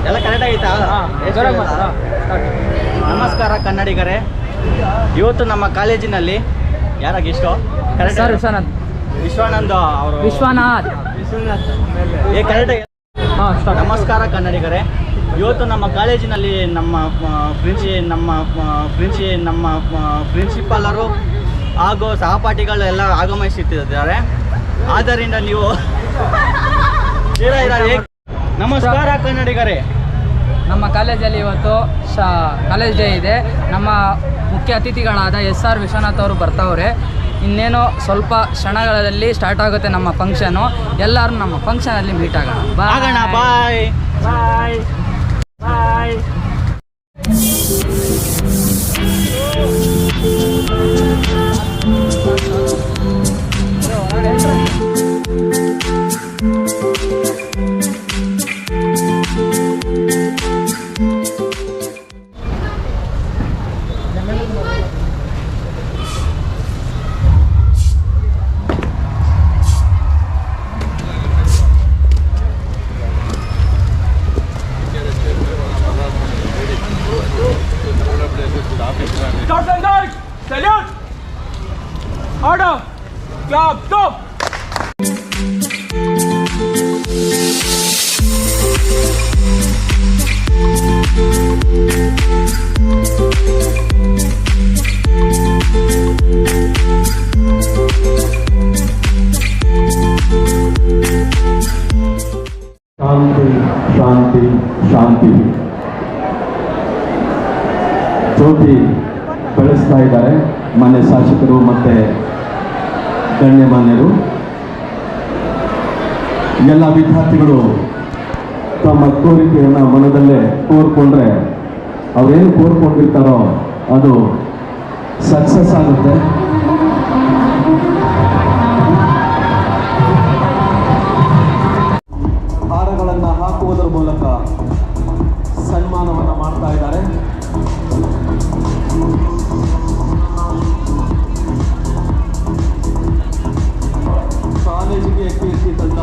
ಎಲ್ಲ ಕರೆಕ್ಟ್ ಆಗೈತಾ? ನಮಸ್ಕಾರ ಕನ್ನಡಿಗರೇ. ಇವತ್ತು ನಮ್ಮ ಕಾಲೇಜಿನಲ್ಲಿ ಯಾರಾಗ ಇಷ್ಟು ಕರೆಕ್ಟ್ ಸರ್ ವಿಶ್ವಾನಂದ ಅವರು ವಿಶ್ವನಾಥ್ ಕರೆಕ್ಟ್. ನಮಸ್ಕಾರ ಕನ್ನಡಿಗರೇ. ಇವತ್ತು ನಮ್ಮ ಕಾಲೇಜಿನಲ್ಲಿ ನಮ್ಮ ಪ್ರಿನ್ಸಿಪಾಲರು ಹಾಗೂ ಸಹಪಾಠಿಗಳು ಎಲ್ಲ ಆಗಮಿಸುತ್ತಿದ್ದಾರೆ. ಆದ್ದರಿಂದ ನೀವು ನಮಸ್ಕಾರ ಕನ್ನಡಿಗರೇ. ನಮ್ಮ ಕಾಲೇಜಲ್ಲಿ ಇವತ್ತು ಕಾಲೇಜ್ ಡೇ ಇದೆ. ನಮ್ಮ ಮುಖ್ಯ ಅತಿಥಿಗಳಾದ SR ವಿಶ್ವನಾಥ್ ಅವರು ಬರ್ತಾವ್ರೆ. ಇನ್ನೇನು ಸ್ವಲ್ಪ ಕ್ಷಣಗಳಲ್ಲಿ ಸ್ಟಾರ್ಟ್ ಆಗುತ್ತೆ ನಮ್ಮ ಫಂಕ್ಷನು. ಎಲ್ಲರೂ ನಮ್ಮ ಫಂಕ್ಷನಲ್ಲಿ ಮೀಟ್ ಆಗೋಣ. ಬಾಯ್ ಬಾಯ್ ಬಾಯ್. Salute! Order! Club, stop! ಶಾಂತಿ ಶಾಂತಿ ಶಾಂತಿ. ಜ್ಯೋತಿ ಬೆಳೆಸ್ತಾ ಇದ್ದಾರೆ ಮಾನ್ಯ ಶಾಸಕರು ಮತ್ತು ಗಣ್ಯಮಾನ್ಯರು. ಎಲ್ಲ ವಿದ್ಯಾರ್ಥಿಗಳು ತಮ್ಮ ಕೋರಿಕೆಯನ್ನು ಮನದಲ್ಲೇ ಕೋರ್ಕೊಂಡ್ರೆ ಅವರೇನು ಕೋರ್ಕೊಂಡಿರ್ತಾರೋ ಅದು ಸಕ್ಸಸ್ ಆಗುತ್ತೆ. ಹಾರಗಳನ್ನು ಹಾಕುವುದರ ಮೂಲಕ ಸನ್ಮಾನವನ್ನು ಮಾಡ್ತಾ ಇದ್ದಾರೆ. ಕಾಲೇಜಿಗೆ ಕೀರ್ತಿ ತಂದ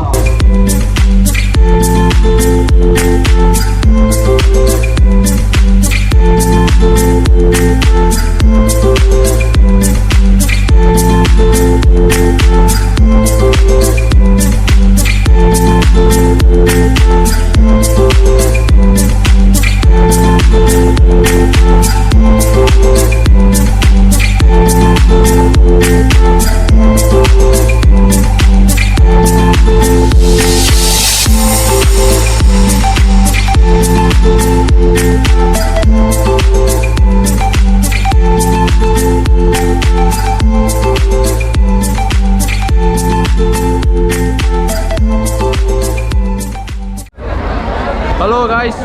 ಹಲೋ ಗಾಯ್ಸ್,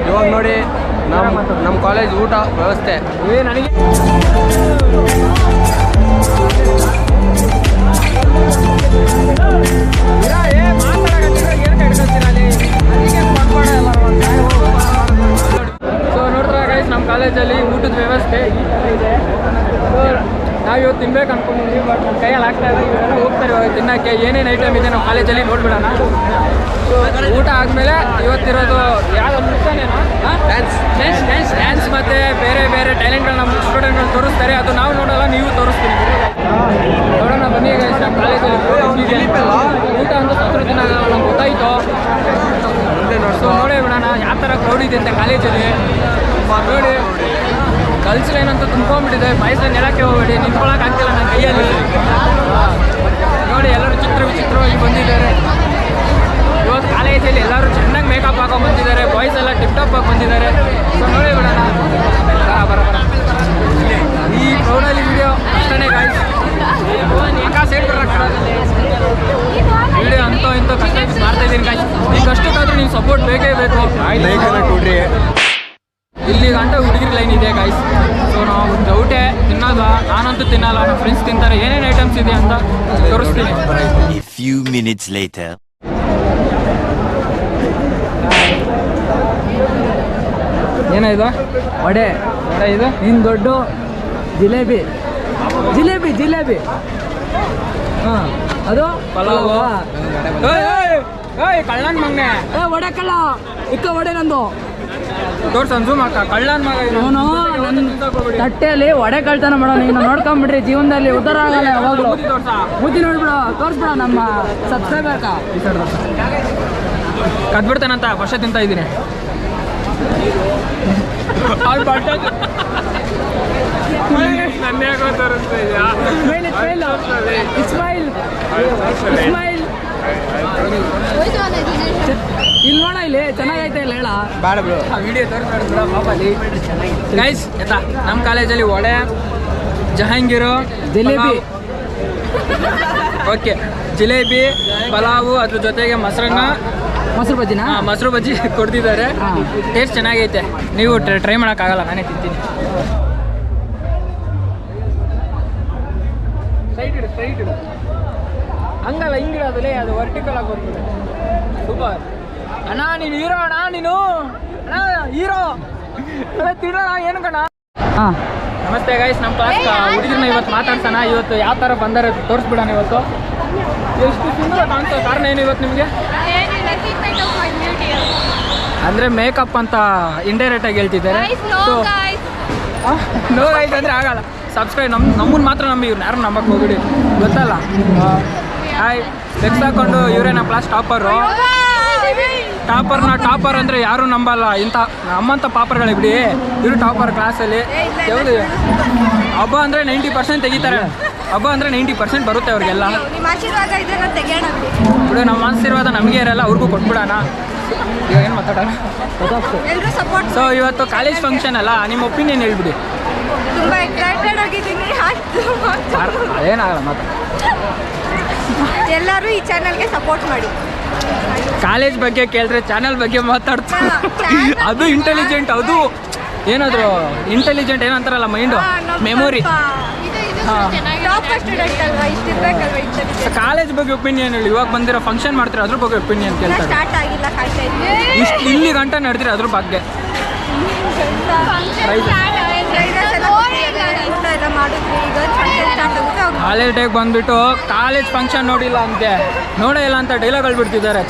ಇವಾಗ ನೋಡಿ ನಮ್ಮ ಕಾಲೇಜ್ ಊಟ ವ್ಯವಸ್ಥೆ ನನಗೆ ಸೊ ನೋಡ್ತಾರೆ ಗಾಯ್ಸ್, ನಮ್ಮ ಕಾಲೇಜಲ್ಲಿ ಊಟದ ವ್ಯವಸ್ಥೆ ಈ ಥರ ಇದೆ. ನಾವು ಇವತ್ತು ತಿನ್ಬೇಕು ಅನ್ಕೊಂಡಿದ್ವಿ, ಬಟ್ ನಮ್ಮ ಕೈಯಲ್ಲಿ ಆಗ್ತಾ ಇಲ್ಲ. ಇವರೆಲ್ಲ ಹೋಗ್ತಾರೆ ಇವಾಗ ತಿನ್ನೋಕ್ಕೆ. ಏನೇನು ಐಟಮ್ ಇದೆ ನಮ್ಮ ಕಾಲೇಜಲ್ಲಿ ನೋಡ್ಬಿಡೋಣ. ಊಟ ಆದಮೇಲೆ ಇವತ್ತಿರೋದು ಯಾವ್ದು ಮಿಷನೇನೋ ಡ್ಯಾನ್ಸ್ ಮತ್ತು ಬೇರೆ ಬೇರೆ ಟ್ಯಾಲೆಂಟ್ಗಳು ನಮ್ಮ ಸ್ಟೂಡೆಂಟ್ಗಳು ತೋರಿಸ್ತಾರೆ. ಅದು ನಾವು ನೋಡೋಲ್ಲ, ನೀವು ತೋರಿಸ್ತೀವಿ. ನೋಡೋಣ ಬನ್ನಿ ಗೈಸ್. ನಮ್ಮ ಕಾಲೇಜಲ್ಲಿ ಊಟ ಅಂತ ಸತ್ರ ದಿನ ನಮ್ಗೆ ಗೊತ್ತಾಯಿತು. ಸೊ ನೋಡೇ ಬಿಡೋಣ ಯಾವ ಥರ ಕ್ರೌಡ್ ಇದೆ ಅಂತ ಕಾಲೇಜಲ್ಲಿ. ನೋಡಿ ಕಲ್ಚರ್ ಏನಂತ ತುಂಬ್ಕೊಂಡ್ಬಿಟ್ಟಿದೆ. ಬಯಸನ್ನು ಹೇಳೋಕ್ಕೆ ಹೋಗ್ಬೇಡಿ, ನಿಂತ್ಕೊಳ್ಳೋಕೆ ಆಗ್ತಿಲ್ಲ ನನ್ನ ಕೈಯಲ್ಲಿ. ನೋಡಿ ಎಲ್ಲರೂ ವಿಚಿತ್ರವಾಗಿ ಬಂದಿದ್ದಾರೆ ಇವತ್ತು ಕಾಲೇಜಲ್ಲಿ. ಎಲ್ಲರೂ ಚೆನ್ನಾಗಿ ಮೇಕಪ್ ಹಾಕೊಂಡು ಬಂದಿದ್ದಾರೆ. ಬಾಯ್ಸ್ ಎಲ್ಲ ಟಿಪ್ ಟಾಪ್ ಆಗಿ ಬಂದಿದ್ದಾರೆ. ಸೊ ನೋಡಿ ಬಿಡೋಣ ಬರ ಈ ಕ್ರೌಡಲ್ಲಿ ವಿಡಿಯೋ ಅಷ್ಟೇ ಗಾಯ್ಸ್. ಸೈಡ್ ಬರೋಕ್ಕೆ ವಿಡಿಯೋ ಅಂತೂ ಇಂತೂ ಕಷ್ಟ ಮಾಡ್ತಾಯಿದ್ದೀನಿ ಗಾಯ್ಸ್. ಈ ಕಷ್ಟಕ್ಕಾದ್ರೂ ನೀವು ಸಪೋರ್ಟ್ ಬೇಕೇ ಬೇಕು. ಇಲ್ಲಿ ಗಂಟೆ ಹುಡುಗಿರ ಲೈನ್ ಇದೆ ಗಾಯ್ಸ್. ಸೊ ನಾವು ಡೌಟೇ ತಿನ್ನೋದು. ನಾನಂತೂ ತಿನ್ನಲ್ಲ, ನಮ್ಮ ಫ್ರೆಂಡ್ಸ್ ತಿಂತಾರೆ. ಏನೇನು ಐಟಮ್ಸ್ ಇದೆ ಅಂತ ತೋರಿಸ್ತೀನಿ. ಏನಾಯ್ತು? ವಡೆ ಇದು ಇನ್ನು ದೊಡ್ಡ ಜಿಲೇಬಿ. ಹಾಂ, ಅದು ಪಲಾವ್. ಏಯ್ ಕಳ್ಳನ್ ಮಗನೆ ಒಡೆ ಕಳ್ಳ ಇಕ್ಕ ಒಡೆ ನಂದು ತೋರ್ಸು ಜೂಮ್ ಹಾಕ ಕಳ್ಳನ್ ಮಗ ಅವನು ತಟ್ಟೆಯಲ್ಲಿ ಒಡೆ ಕಳ್ತನ ಮಾಡೋ ನೀನು ನೋಡ್ಕೊಂಬಿಡ್ರಿ ಜೀವನದಲ್ಲಿ ಉದ್ದಾರ ಆಗಲ್ಲ ಯಾವಾಗಲೂ ಬುದ್ಧಿ ನೋಡ್ಬಿಡ ತೋರಿಸ್ಬಿಡ ನಮ್ಮ ಸಬ್ಸ್ಕ್ರೈಬರ್ ಕದ್ಬಿಡ್ತಾನಂತ ವರ್ಷ ತಿಂತ ಇದ್ದೀನಿ ನನ್ನೇ ಇಸ್ಮಾಯಿಲ್ ಇಲ್ಲಿ ನೋಡ ಇಲ್ಲಿ ಚೆನ್ನಾಗೈತೆ ಇಲ್ಲ ಹೇಳ ಬೇಡ ಬಿಡು ವಿಡಿಯೋ ತೋರಿಸ್ಬಿಡ ಪಾಪಲ್ಲಿ ಗೈಸ್ ಆಯ್ತಾ ನಮ್ಮ ಕಾಲೇಜಲ್ಲಿ ವಡೆ ಜಹಾಂಗೀರು ಜಿಲೇಬಿ ಓಕೆ ಜಿಲೇಬಿ ಪಲಾವು ಅದ್ರ ಜೊತೆಗೆ ಮೊಸರನ್ನ ಮೊಸರು ಬಜ್ಜಿನ ಮೊಸರು ಬಜ್ಜಿ ಕೊಡ್ತಿದ್ದಾರೆ ಟೇಸ್ಟ್ ಚೆನ್ನಾಗೈತೆ ನೀವು ಟ್ರೈ ಮಾಡೋಕ್ಕಾಗಲ್ಲ ನಾನೇ ತಿಂತೀನಿ ಸ್ಟ್ರೈಟ್ ಇಡು ಹಂಗಲ್ಲ ಹಿಂಗಿಡೋದಲ್ಲೇ ಅದು ವರ್ಟಿಕಲ್ ಆಗಿ ಬರ್ತದೆ ಸೂಪರ್ ಅಣ್ಣ ನೀನು ಹೀರೋ ಅಣ್ಣ ನೀನು ಅಣ್ಣ ಹೀರೋ ತಿನ್ನೋಣ ಏನು ಕಣ ಹಾಂ ನಮಸ್ತೆ ಗೈಸ್ ನಮ್ಮ ಕ್ಲಾಸ್ ಹುಡುಗಿರನ್ನ ಇವತ್ತು ಮಾತಾಡ್ಸೋಣ ಇವತ್ತು ಯಾವ ಥರ ಬಂದರೆ ತೋರಿಸ್ಬಿಡೋಣ ಇವತ್ತು ಎಷ್ಟು ಸುಂದರ ಕಾಣ್ತೋ ಕಾರಣ ಏನು ಇವತ್ತು ನಿಮಗೆ ಅಂದರೆ ಮೇಕಪ್ ಅಂತ ಇಂಡೈರೆಕ್ಟಾಗಿ ಹೇಳ್ತಿದ್ದಾರೆ ನೋ ಗೈಸ್ ಅಂದರೆ ಆಗಲ್ಲ ಸಬ್ಸ್ಕ್ರೈಬ್ ನಮ್ಮನ್ನು ಮಾತ್ರ ನಂಬಿ ಇವ್ರು ಯಾರು ನಂಬಕ್ಕೆ ಹೋಗ್ಬಿಡಿ ಗೊತ್ತಲ್ಲ ಹಾಯ್ ಬೆಕ್ಸ್ ಹಾಕೊಂಡು ಇವರೇ ನಮ್ಮ ಕ್ಲಾಸ್ ಟಾಪರು ಟಾಪರ್ ಅಂದರೆ ಯಾರೂ ನಂಬಲ್ಲ ಇಂಥ ನಮ್ಮಂಥ ಪಾಪರ್ಗಳೇ ಬಿಡಿ ಇವರು ಟಾಪರ್ ಕ್ಲಾಸಲ್ಲಿ ಯಾವುದು ಹಬ್ಬ ಅಂದರೆ 90% ತೆಗಿತಾರೆ ಹಬ್ಬ ಅಂದರೆ 90% ಬರುತ್ತೆ ಅವ್ರಿಗೆಲ್ಲ ಬಿಡು ನಮ್ಮ ಆಶೀರ್ವಾದ ನಮಗೆ ಇರಲ್ಲ ಅವ್ರಿಗೂ ಕೊಟ್ಬಿಡೋಣ ಇವಾಗ ಏನು ಮಾತಾಡೋಣ ಸೊ ಇವತ್ತು ಕಾಲೇಜ್ ಫಂಕ್ಷನ್ ಅಲ್ಲ ನಿಮ್ಮ ಒಪಿನಿಯನ್ ಹೇಳ್ಬಿಡಿ ಅದೇನಾಗಲ್ಲ ಮಾತು ಎಲ್ಲರೂ ಈ ಚಾನಲ್ಗೆ ಸಪೋರ್ಟ್ ಮಾಡಿ ಕಾಲೇಜ್ ಬಗ್ಗೆ ಕೇಳಿದ್ರೆ ಚಾನಲ್ ಬಗ್ಗೆ ಮಾತಾಡ್ತಾರೆ ಅದು ಇಂಟೆಲಿಜೆಂಟ್ ಅದು ಏನಾದ್ರು ಇಂಟೆಲಿಜೆಂಟ್ ಏನಂತಾರಲ್ಲ ಮೈಂಡು ಮೆಮೊರಿ ಕಾಲೇಜ್ ಬಗ್ಗೆ ಒಪಿನಿಯನ್ ಹೇಳಿ ಇವಾಗ ಬಂದಿರೋ ಫಂಕ್ಷನ್ ಮಾಡ್ತೀರಾ ಅದ್ರ ಬಗ್ಗೆ ಒಪಿನಿಯನ್ ಕೇಳ್ತಾರೆ ಇಷ್ಟು ಇಲ್ಲಿ ಗಂಟೆ ನಡೆದಿರಿ ಅದ್ರ ಬಗ್ಗೆ ಕಾಲೇಜ್ ಡೇಗೆ ಬಂದ್ಬಿಟ್ಟು ಕಾಲೇಜ್ ಫಂಕ್ಷನ್ ನೋಡಿಲ್ಲ ಅಂತೆ ನೋಡೇ ಇಲ್ಲ ಅಂತ ಡೈಲಾಗ್ಗಳು ಬಿಡ್ತಿದ್ದಾರೆ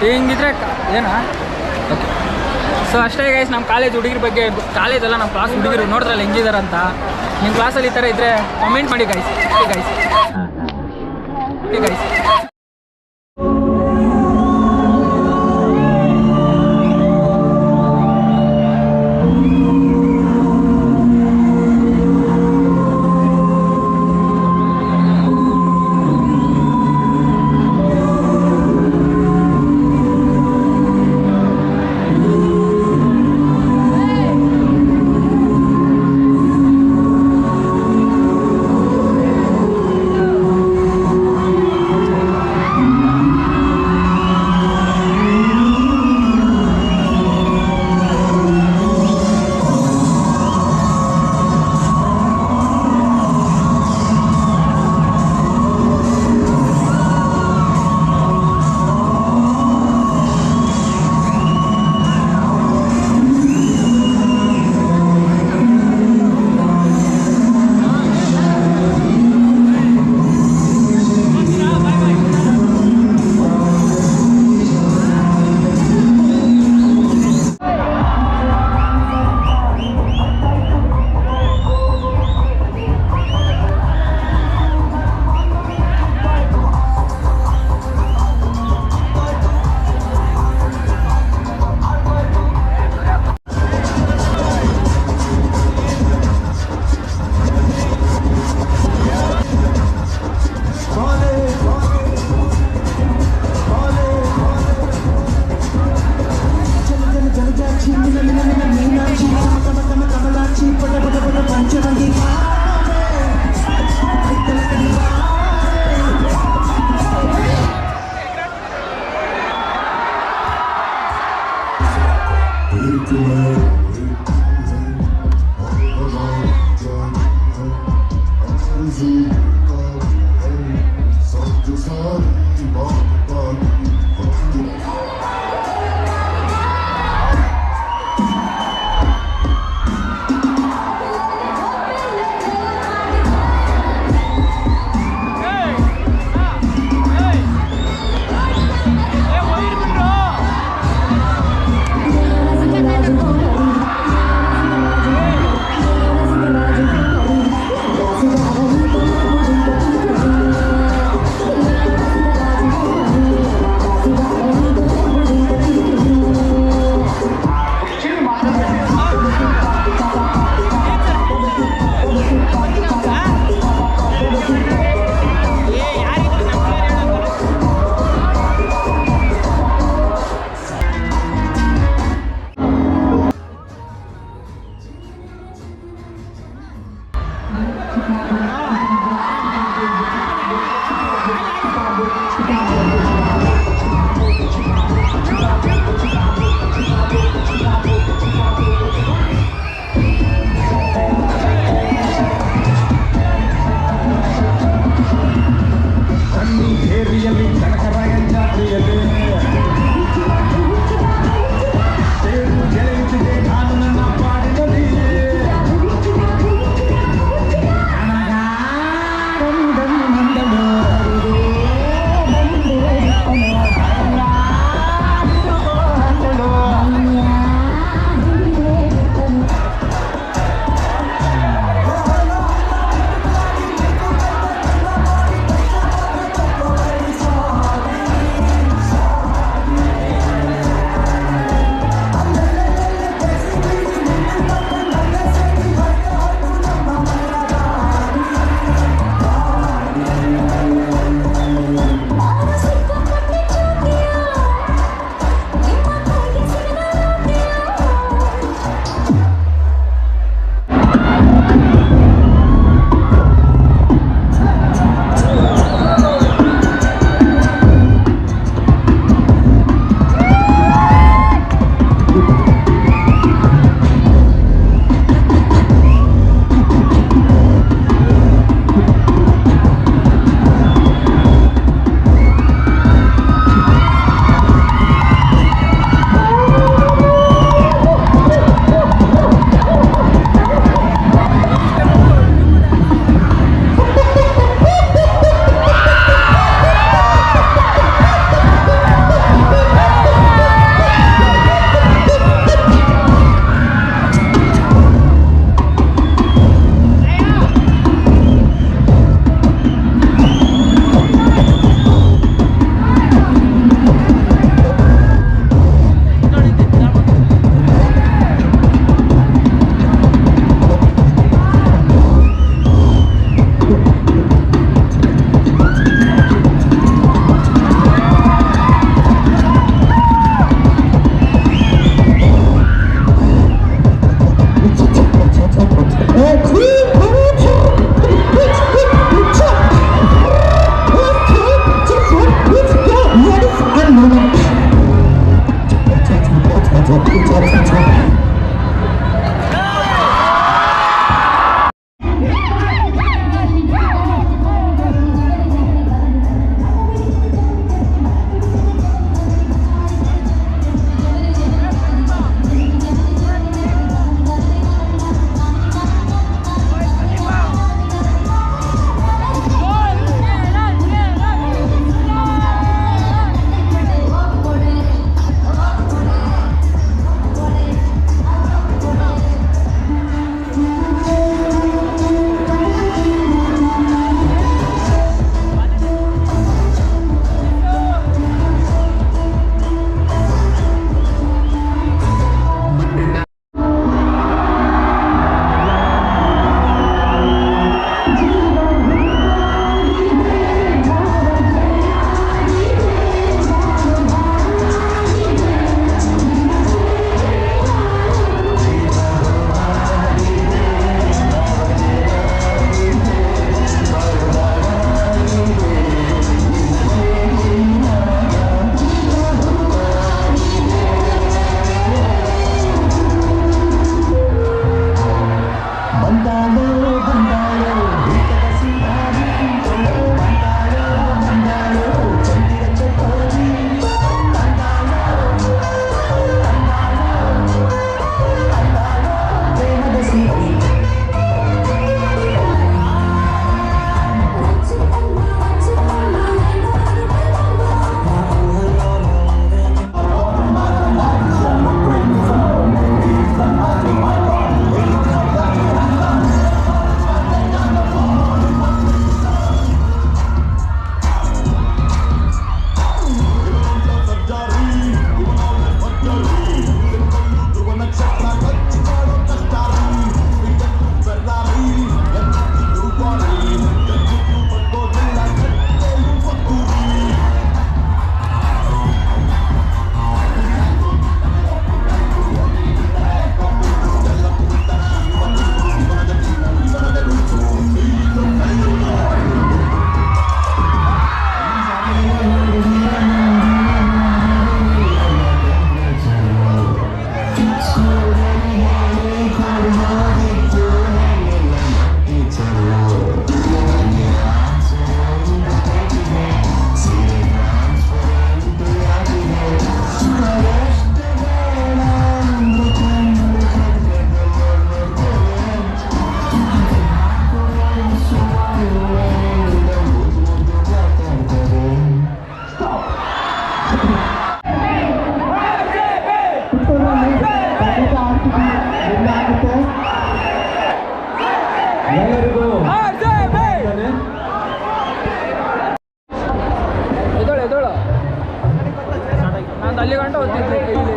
ಹಿಂಗಿದ್ರೆ ಏನಾ ಓಕೆ ಸೊ ಅಷ್ಟೇ ಗೈಸ್ ನಮ್ಮ ಕಾಲೇಜ್ ಹುಡುಗಿರ ಬಗ್ಗೆ ಕಾಲೇಜೆಲ್ಲ ನಮ್ಮ ಕ್ಲಾಸ್ ಹುಡುಗಿರು ನೋಡಿದ್ರಲ್ಲ ಹೆಂಗಿದಾರೆ ಅಂತ ನಿಮ್ಮ ಕ್ಲಾಸಲ್ಲಿ ಈ ಥರ ಇದ್ದರೆ ಕಾಮೆಂಟ್ ಮಾಡಿ ಗೈಸ್ ಗೈಸ್ ಅಲ್ಲಿ ಗಂಟ ಓದ್ತಿದ್ದೆ ಇಲ್ಲಿ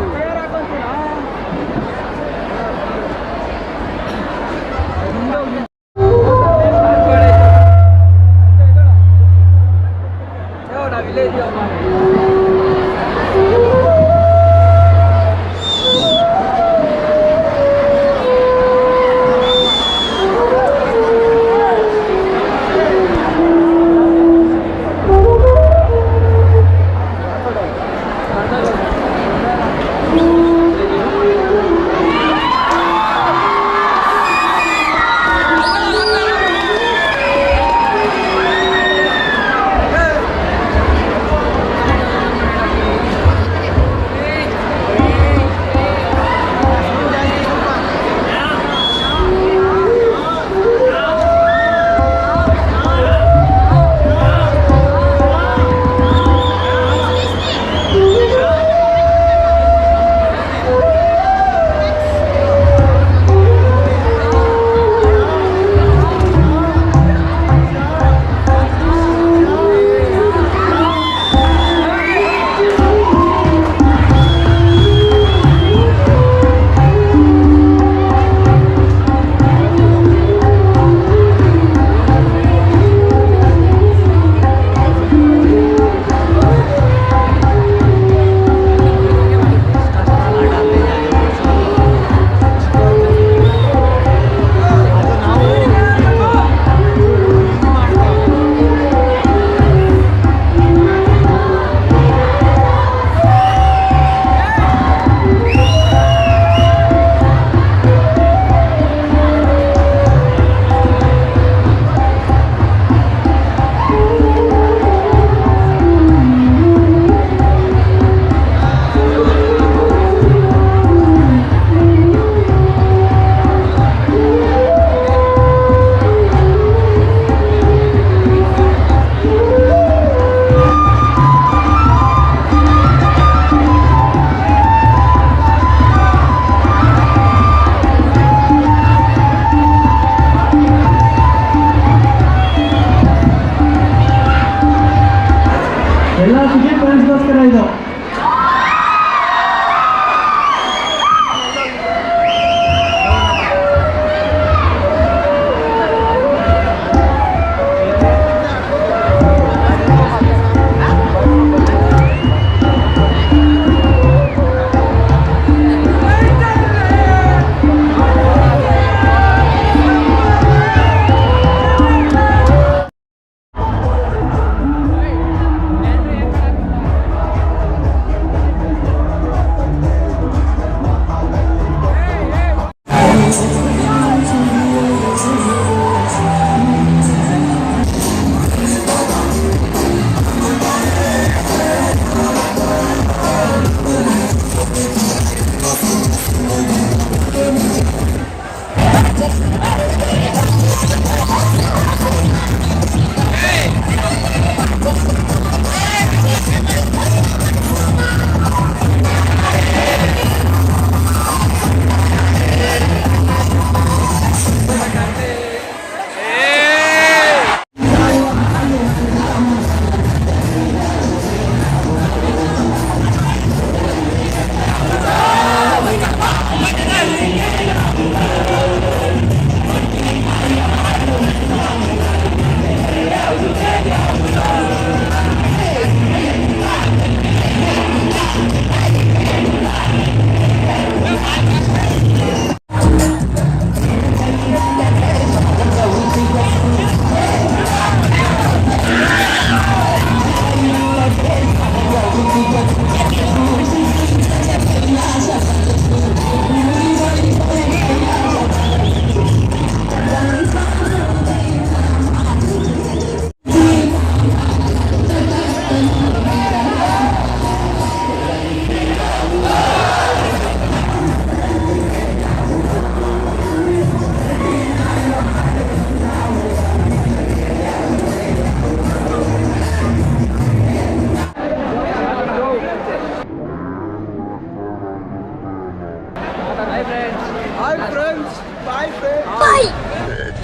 bye friends. Hi friends. Bye friends. Bye.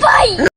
Bye.